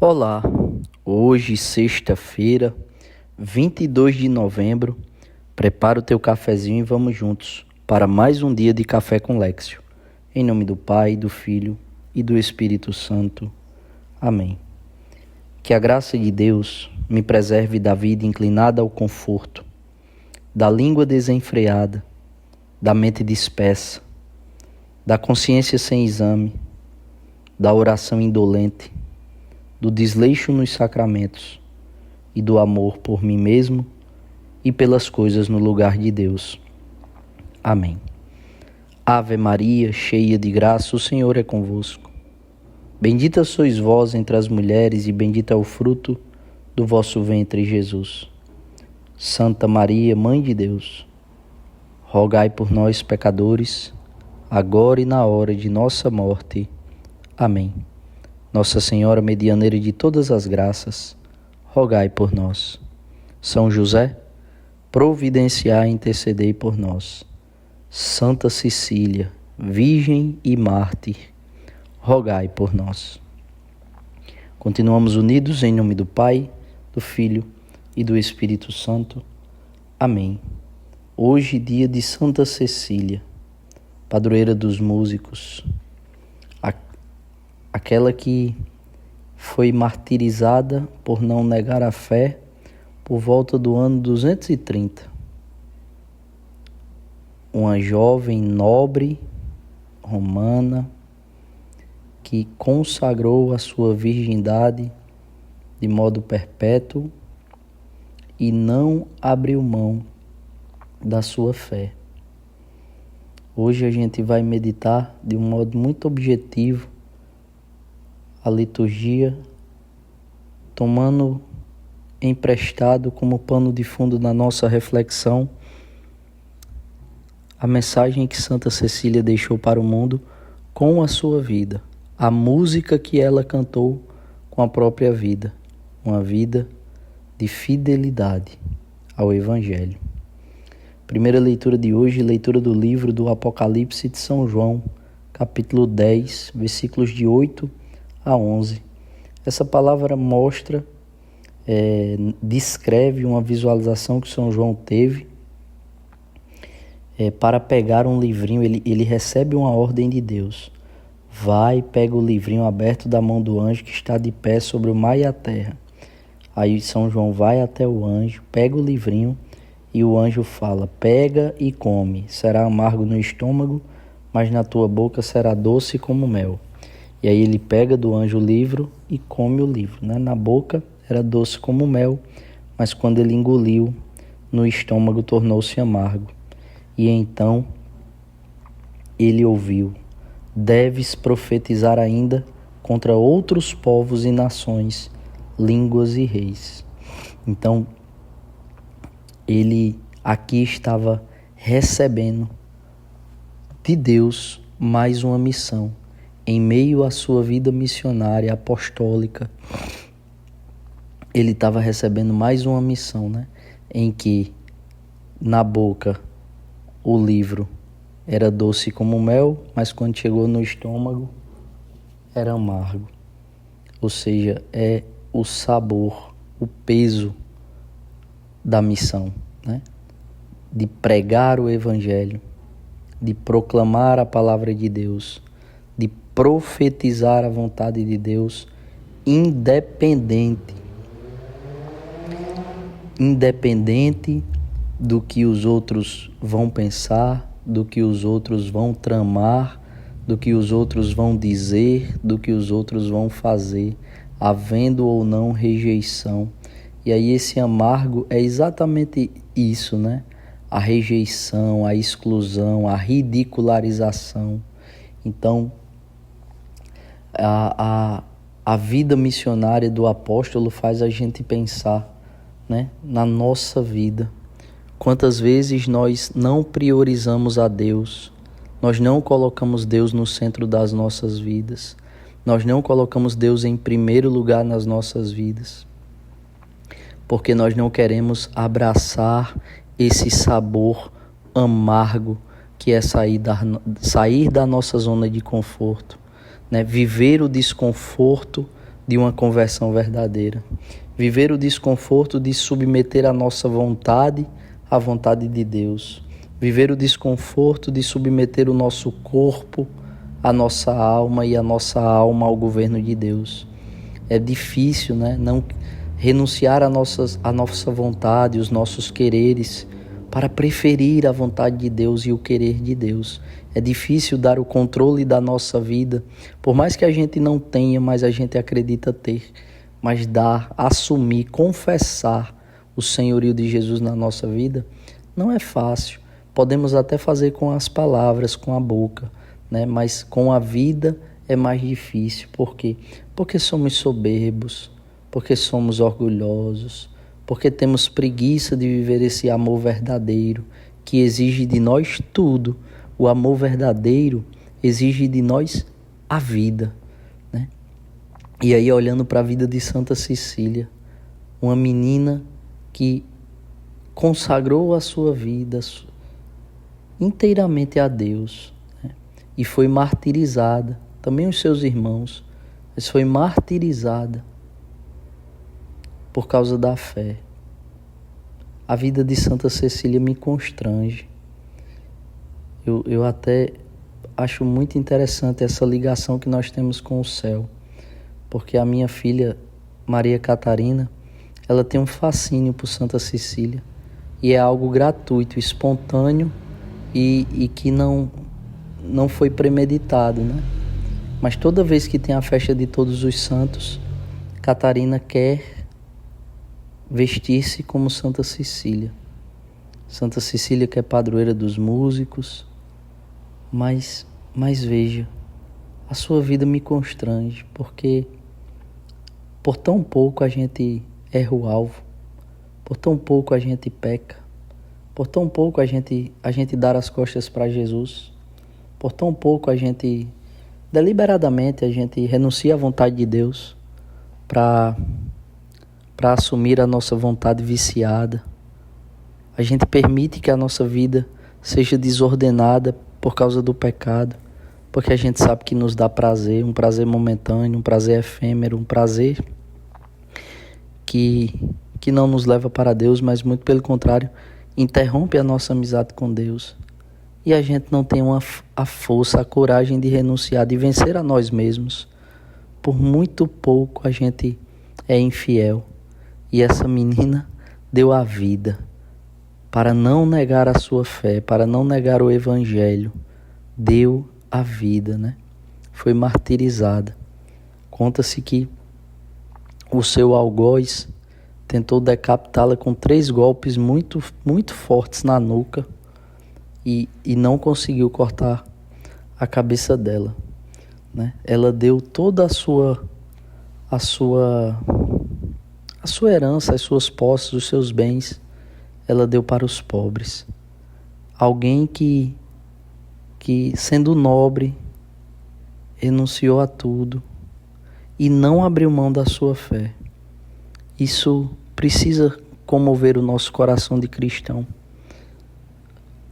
Olá, hoje, sexta-feira, 22 de novembro, prepara o teu cafezinho e vamos juntos para mais um dia de Café com Lexio. Em nome do Pai, do Filho e do Espírito Santo. Amém. Que a graça de Deus me preserve da vida inclinada ao conforto, da língua desenfreada, da mente dispersa, da consciência sem exame, da oração indolente, do desleixo nos sacramentos e do amor por mim mesmo e pelas coisas no lugar de Deus. Amém. Ave Maria, cheia de graça, o Senhor é convosco. Bendita sois vós entre as mulheres e bendito é o fruto do vosso ventre, Jesus. Santa Maria, Mãe de Deus, rogai por nós, pecadores, agora e na hora de nossa morte. Amém. Nossa Senhora, medianeira de todas as graças, rogai por nós. São José, providenciai e intercedei por nós. Santa Cecília, Virgem e Mártir, rogai por nós. Continuamos unidos em nome do Pai, do Filho e do Espírito Santo. Amém. Hoje, dia de Santa Cecília, padroeira dos músicos, aquela que foi martirizada por não negar a fé por volta do ano 230. Uma jovem nobre romana que consagrou a sua virgindade de modo perpétuo e não abriu mão da sua fé. Hoje a gente vai meditar de um modo muito objetivo a liturgia, tomando emprestado como pano de fundo na nossa reflexão a mensagem que Santa Cecília deixou para o mundo com a sua vida, a música que ela cantou com a própria vida, uma vida de fidelidade ao Evangelho. Primeira leitura de hoje, leitura do livro do Apocalipse de São João, capítulo 10, versículos de 8 a 11. Essa palavra mostra, descreve uma visualização que São João teve para pegar um livrinho. Ele recebe uma ordem de Deus. Vai, pega o livrinho aberto da mão do anjo que está de pé sobre o mar e a terra. Aí São João vai até o anjo, pega o livrinho e o anjo fala: pega e come, será amargo no estômago, mas na tua boca será doce como mel. E aí ele pega do anjo o livro e come o livro, né? Na boca era doce como mel, mas quando ele engoliu, no estômago tornou-se amargo. E então ele ouviu: deves profetizar ainda contra outros povos e nações, línguas e reis. Então, ele aqui estava recebendo de Deus mais uma missão. Em meio à sua vida missionária, apostólica, ele estava recebendo mais uma missão, né? Em que na boca o livro era doce como mel, mas quando chegou no estômago era amargo. Ou seja, é o sabor, o peso da missão, né? De pregar o Evangelho, de proclamar a palavra de Deus, de profetizar a vontade de Deus, independente do que os outros vão pensar, do que os outros vão tramar, do que os outros vão dizer, do que os outros vão fazer, havendo ou não rejeição. E aí esse amargo é exatamente isso, né? A rejeição, a exclusão, a ridicularização. Então, a vida missionária do apóstolo faz a gente pensar, né, na nossa vida. Quantas vezes nós não priorizamos a Deus, nós não colocamos Deus no centro das nossas vidas, nós não colocamos Deus em primeiro lugar nas nossas vidas, porque nós não queremos abraçar esse sabor amargo que é sair da nossa zona de conforto, né? Viver o desconforto de uma conversão verdadeira. Viver o desconforto de submeter a nossa vontade à vontade de Deus. Viver o desconforto de submeter o nosso corpo, a nossa alma e a nossa alma ao governo de Deus. É difícil, né? Não renunciar à nossa vontade, os nossos quereres, para preferir a vontade de Deus e o querer de Deus. É difícil dar o controle da nossa vida, por mais que a gente não tenha, mas a gente acredita ter. Mas dar, assumir, confessar o senhorio de Jesus na nossa vida não é fácil. Podemos até fazer com as palavras, com a boca, né? Mas com a vida é mais difícil. Por quê? Porque somos soberbos, porque somos orgulhosos, porque temos preguiça de viver esse amor verdadeiro que exige de nós tudo. O amor verdadeiro exige de nós a vida, né? E aí, olhando para a vida de Santa Cecília, uma menina que consagrou a sua vida inteiramente a Deus, né? E foi martirizada, também os seus irmãos, mas foi martirizada por causa da fé. A vida de Santa Cecília me constrange. Eu até acho muito interessante essa ligação que nós temos com o céu, porque a minha filha, Maria Catarina, ela tem um fascínio por Santa Cecília, e é algo gratuito, espontâneo e que não foi premeditado, né? Mas toda vez que tem a festa de Todos os Santos, Catarina quer vestir-se como Santa Cecília. Santa Cecília que é padroeira dos músicos, mas veja, a sua vida me constrange, porque por tão pouco a gente erra o alvo, por tão pouco a gente peca, por tão pouco a gente dá as costas para Jesus, por tão pouco a gente, deliberadamente, a gente renuncia à vontade de Deus para assumir a nossa vontade viciada. A gente permite que a nossa vida seja desordenada por causa do pecado, porque a gente sabe que nos dá prazer, um prazer momentâneo, um prazer efêmero, um prazer que não nos leva para Deus, mas muito pelo contrário, interrompe a nossa amizade com Deus. E a gente não tem a força, a coragem de renunciar, de vencer a nós mesmos. Por muito pouco a gente é infiel. E essa menina deu a vida para não negar a sua fé, para não negar o evangelho. Deu a vida, né? Foi martirizada. Conta-se que o seu algoz tentou decapitá-la com 3 golpes muito, muito fortes na nuca e não conseguiu cortar a cabeça dela, né? Ela deu toda a sua herança, as suas posses, os seus bens, ela deu para os pobres. Alguém que sendo nobre, renunciou a tudo e não abriu mão da sua fé. Isso precisa comover o nosso coração de cristão,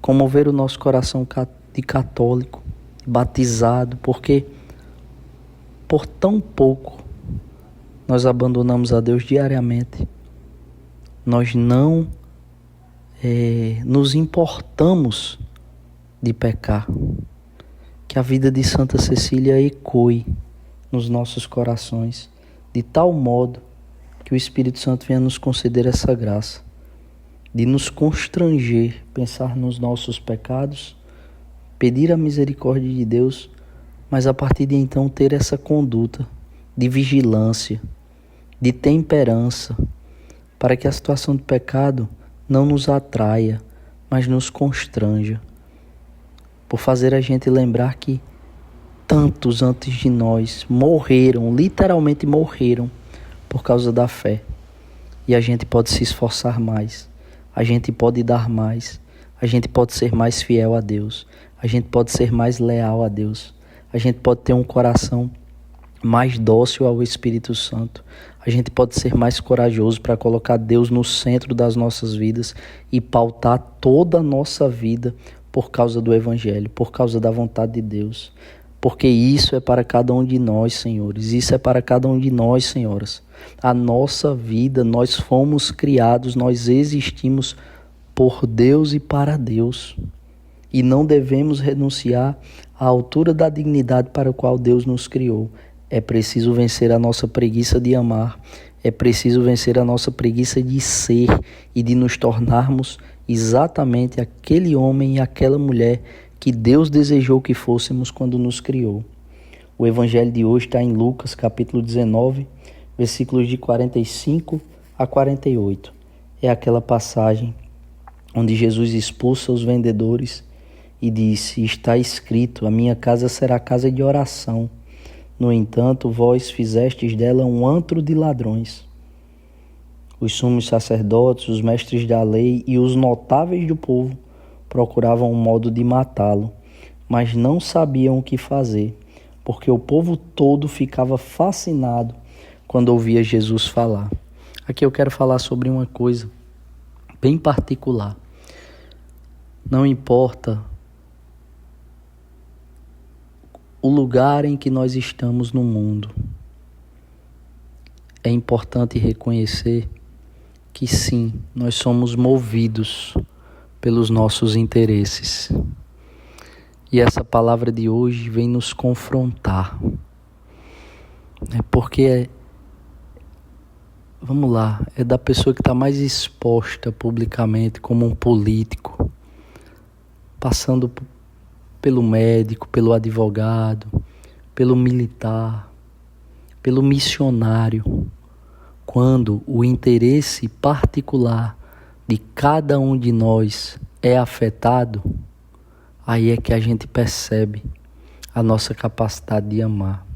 comover o nosso coração de católico, batizado, porque por tão pouco nós abandonamos a Deus diariamente. Nós não nos importamos de pecar. Que a vida de Santa Cecília ecoe nos nossos corações, de tal modo que o Espírito Santo venha nos conceder essa graça, de nos constranger, pensar nos nossos pecados, pedir a misericórdia de Deus, mas a partir de então ter essa conduta de vigilância, de temperança, para que a situação do pecado não nos atraia, mas nos constranja, por fazer a gente lembrar que tantos antes de nós morreram, literalmente morreram, por causa da fé. E a gente pode se esforçar mais, a gente pode dar mais, a gente pode ser mais fiel a Deus, a gente pode ser mais leal a Deus, a gente pode ter um coração mais dócil ao Espírito Santo, a gente pode ser mais corajoso para colocar Deus no centro das nossas vidas e pautar toda a nossa vida por causa do Evangelho, por causa da vontade de Deus. porque isso é para cada um de nós, senhores, isso é para cada um de nós, senhoras. A nossa vida, nós fomos criados, nós existimos por Deus e para Deus. E não devemos renunciar à altura da dignidade para a qual Deus nos criou. É preciso vencer a nossa preguiça de amar, é preciso vencer a nossa preguiça de ser e de nos tornarmos exatamente aquele homem e aquela mulher que Deus desejou que fôssemos quando nos criou. O evangelho de hoje está em Lucas, capítulo 19, versículos de 45 a 48. É aquela passagem onde Jesus expulsa os vendedores e disse: está escrito, a minha casa será casa de oração. No entanto, vós fizestes dela um antro de ladrões. Os sumos sacerdotes, os mestres da lei e os notáveis do povo procuravam um modo de matá-lo, mas não sabiam o que fazer, porque o povo todo ficava fascinado quando ouvia Jesus falar. Aqui eu quero falar sobre uma coisa bem particular. Não importa o lugar em que nós estamos no mundo, é importante reconhecer que sim, nós somos movidos pelos nossos interesses. E essa palavra de hoje vem nos confrontar. Porque, vamos lá, é da pessoa que está mais exposta publicamente como um político, passando pelo médico, pelo advogado, pelo militar, pelo missionário. Quando o interesse particular de cada um de nós é afetado, aí é que a gente percebe a nossa capacidade de amar.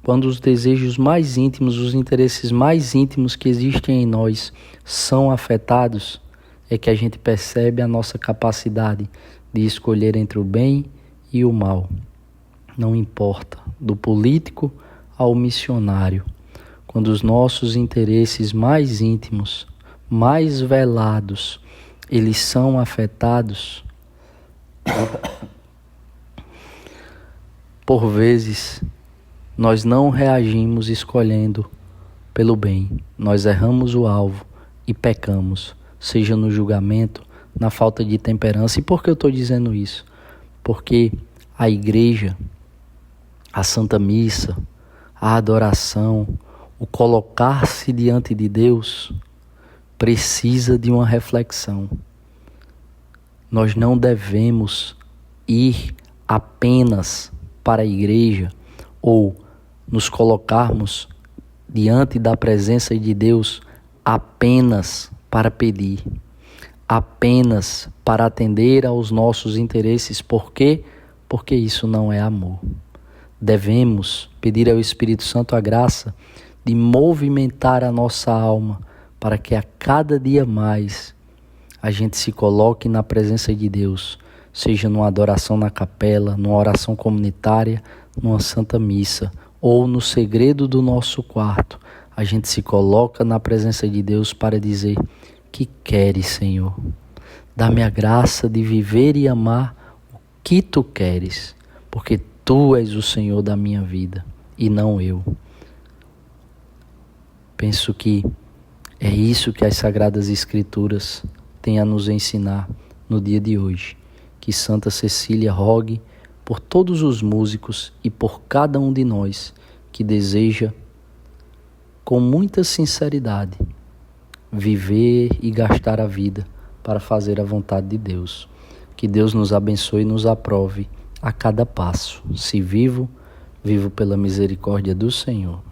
Quando os desejos mais íntimos, os interesses mais íntimos que existem em nós são afetados, é que a gente percebe a nossa capacidade de escolher entre o bem e o mal. Não importa, do político ao missionário. Quando os nossos interesses mais íntimos, mais velados, eles são afetados, por vezes nós não reagimos escolhendo pelo bem. Nós erramos o alvo e pecamos, seja no julgamento, na falta de temperança. E por que eu estou dizendo isso? Porque a igreja, a Santa Missa, a adoração, o colocar-se diante de Deus precisa de uma reflexão. Nós não devemos ir apenas para a igreja ou nos colocarmos diante da presença de Deus apenas para pedir, apenas para atender aos nossos interesses. Por quê? Porque isso não é amor. Devemos pedir ao Espírito Santo a graça de movimentar a nossa alma para que a cada dia mais a gente se coloque na presença de Deus, seja numa adoração na capela, numa oração comunitária, numa santa missa ou no segredo do nosso quarto. A gente se coloca na presença de Deus para dizer: que queres, Senhor? Dá-me a graça de viver e amar o que Tu queres, porque Tu és o Senhor da minha vida e não eu. Penso que é isso que as Sagradas Escrituras têm a nos ensinar no dia de hoje. Que Santa Cecília rogue por todos os músicos e por cada um de nós que deseja, com muita sinceridade, viver e gastar a vida para fazer a vontade de Deus. Que Deus nos abençoe e nos aprove a cada passo. Se vivo, vivo pela misericórdia do Senhor.